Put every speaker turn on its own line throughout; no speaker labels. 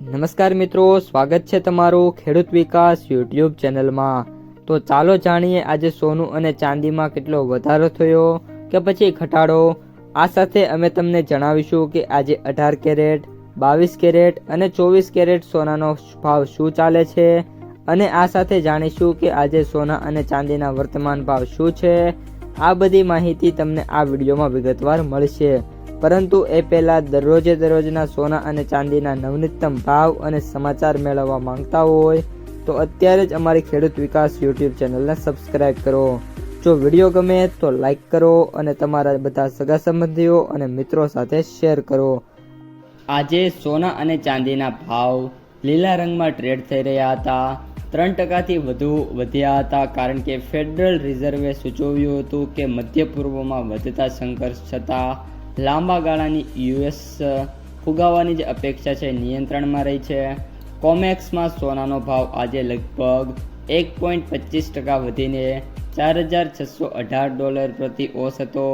નમસ્કાર મિત્રો, સ્વાગત છે તમારું ખેડૂત વિકાસ યુટ્યુબ ચેનલમાં। તો ચાલો જાણીએ આજે સોનું અને ચાંદીમાં કેટલો વધારો થયો કે પછી ઘટાડો। આ સાથે અમે તમને જણાવીશું કે આજે 18 કેરેટ, 22 કેરેટ અને 24 કેરેટ સોનાનો ભાવ શું ચાલે છે અને આ સાથે જાણીશું કે આજે સોના અને ચાંદીના વર્તમાન ભાવ શું છે। આ બધી માહિતી તમને આ વિડીયોમાં વિગતવાર મળશે, પરંતુ એ પહેલાં દરરોજના સોના અને ચાંદીના નવનીતમ ભાવ અને સમાચાર મેળવવા માંગતા હોય તો અત્યારે જ અમારી ખેડૂત વિકાસ યુટ્યુબ ચેનલને સબસ્ક્રાઈબ કરો। જો વિડીયો ગમે તો લાઈક કરો અને તમારા બધા સગા સંબંધીઓ અને મિત્રો સાથે શેર કરો। આજે સોના અને ચાંદીના ભાવ લીલા રંગમાં ટ્રેડ થઈ રહ્યા હતા। 3% વધુ વધ્યા હતા, કારણ કે ફેડરલ રિઝર્વે સૂચવ્યું હતું કે મધ્ય પૂર્વમાં વધતા સંઘર્ષ છતાં લાંબા ગાળાની યુએસ ફુગાવાની જે અપેક્ષા છે નિયંત્રણમાં રહી છે। કોમેક્સમાં સોનાનો ભાવ આજે લગભગ 1.25% વધીને $4,618 પ્રતિ ઓસ હતો,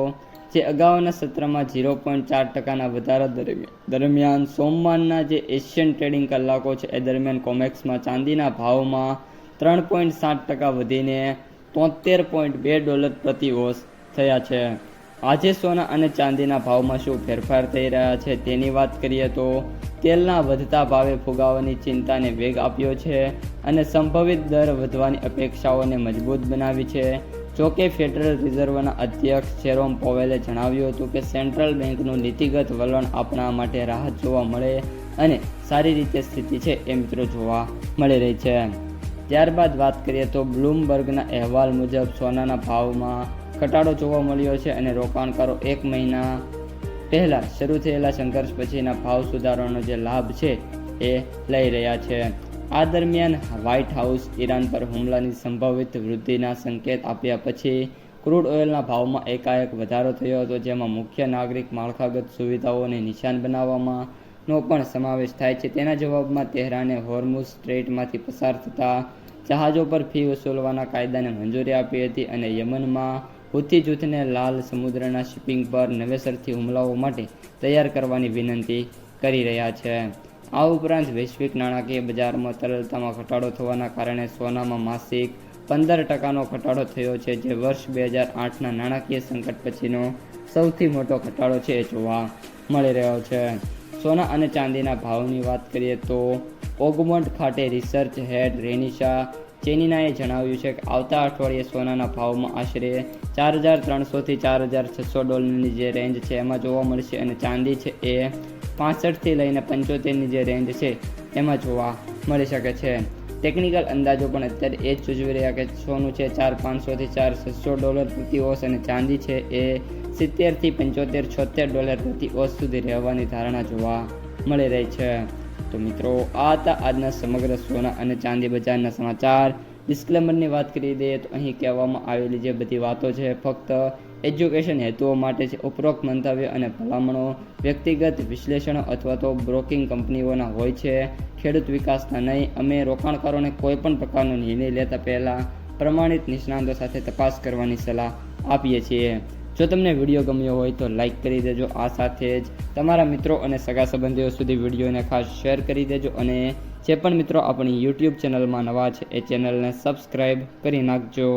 જે અગાઉના સત્રમાં 0.4%ના વધારા દરમિયાન સોમવારના જે એશિયન ટ્રેડિંગ કલાકો છે એ દરમિયાન કોમેક્સમાં ચાંદીના ભાવમાં 3.7% વધીને $73.2 પ્રતિ ઓસ થયા છે। આજે સોના અને ચાંદીના ભાવમાં શું ફેરફાર થઈ રહ્યા છે તેની વાત કરીએ તો તેલના વધતા ભાવે ફુગાવાની ચિંતાને વેગ આપ્યો છે અને સંભવિત દર વધવાની અપેક્ષાઓને મજબૂત બનાવી છે। જોકે ફેડરલ રિઝર્વના અધ્યક્ષ જેરોમ પોવેલે જણાવ્યું હતું કે સેન્ટ્રલ બેંકનું નીતિગત વલણ આપણા માટે રાહત જોવા મળે અને સારી રીતે સ્થિતિ છે એ મિત્રો જોવા મળી રહી છે। ત્યારબાદ વાત કરીએ તો બ્લૂમબર્ગના અહેવાલ મુજબ સોનાના ભાવમાં ઘટાડો જોવા મળ્યો છે અને રોકાણકારો 1 મહિના પહેલા શરૂ થયેલા સંઘર્ષ પછીના ભાવ સુધારવાનો જે લાભ છે એ લઈ રહ્યા છે। આ દરમિયાન વ્હાઇટ હાઉસ ઈરાન પર હુમલાની સંભવિત વૃદ્ધિના સંકેત આપ્યા પછી ક્રૂડ ઓઇલના ભાવમાં એકાએક વધારો થયો હતો, જેમાં મુખ્ય નાગરિક માળખાગત સુવિધાઓને નિશાન બનાવવાનો પણ સમાવેશ થાય છે। તેના જવાબમાં તેહરાને હોર્મુઝ સ્ટ્રેઇટમાંથી પસાર થતા જહાજો પર ફી વસૂલવાના કાયદાને મંજૂરી આપી હતી અને યમનમાં હુથી જૂથને લાલ સમુદ્રના શિપિંગ પર નવેસરથી હુમલાઓ માટે તૈયાર કરવાની વિનંતી કરી રહ્યા છે। આ ઉપરાંત વૈશ્વિક નાણાકીય બજારમાં તરલતામાં ઘટાડો થવાના કારણે સોનામાં માસિક 15%નો ઘટાડો થયો છે, જે વર્ષ 2008ના નાણાકીય સંકટ પછીનો સૌથી મોટો ઘટાડો છે એ જોવા મળી રહ્યો છે। સોના અને ચાંદીના ભાવની વાત કરીએ તો ઓગમોન્ટ ખાતે રિસર્ચ હેડ રેનિશા ચેનિનાએ જણાવ્યું છે કે આવતા અઠવાડિયે સોનાના ભાવમાં આશરે $4,300 થી $4,600ની જે રેન્જ છે એમાં જોવા મળશે અને ચાંદી છે એ 65 થી લઈને 75ની જે રેન્જ છે એમાં જોવા મળી શકે છે। ટેકનિકલ અંદાજો પણ અત્યારે એ જ સૂચવી રહ્યા કે સોનું છે $4,500 થી $4,600 પ્રતિ ઓસ અને ચાંદી છે એ $70 થી $75-76 પ્રતિ ઓસ સુધી રહેવાની ધારણા જોવા મળી રહી છે। તો મિત્રો, આ હતા આજના સમગ્ર સોના અને ચાંદી બજારના સમાચાર। ડિસ્ક્લેમરની વાત કરી દઈએ તો અહીં કહેવામાં આવેલી જે બધી વાતો છે ફક્ત એજ્યુકેશન હેતુઓ માટે છે। ઉપરોક્ત મંતવ્ય અને ભલામણો વ્યક્તિગત વિશ્લેષણો અથવા તો બ્રોકિંગ કંપનીઓના હોય છે, ખેડૂત વિકાસના નહીં। અમે રોકાણકારોને કોઈ પણ પ્રકારનો નિર્ણય લેતા પહેલાં પ્રમાણિત નિષ્ણાતો સાથે તપાસ કરવાની સલાહ આપીએ છીએ। જો તમને વિડીયો ગમ્યો હોય તો લાઈક કરી દેજો। આ સાથે જ તમારા મિત્રો અને સગા સંબંધીઓ સુધી વિડીયોને ખાસ શેર કરી દેજો અને જે પણ મિત્રો આપણી યુટ્યુબ ચેનલમાં નવા છે એ ચેનલને સબસ્ક્રાઈબ કરી નાખજો।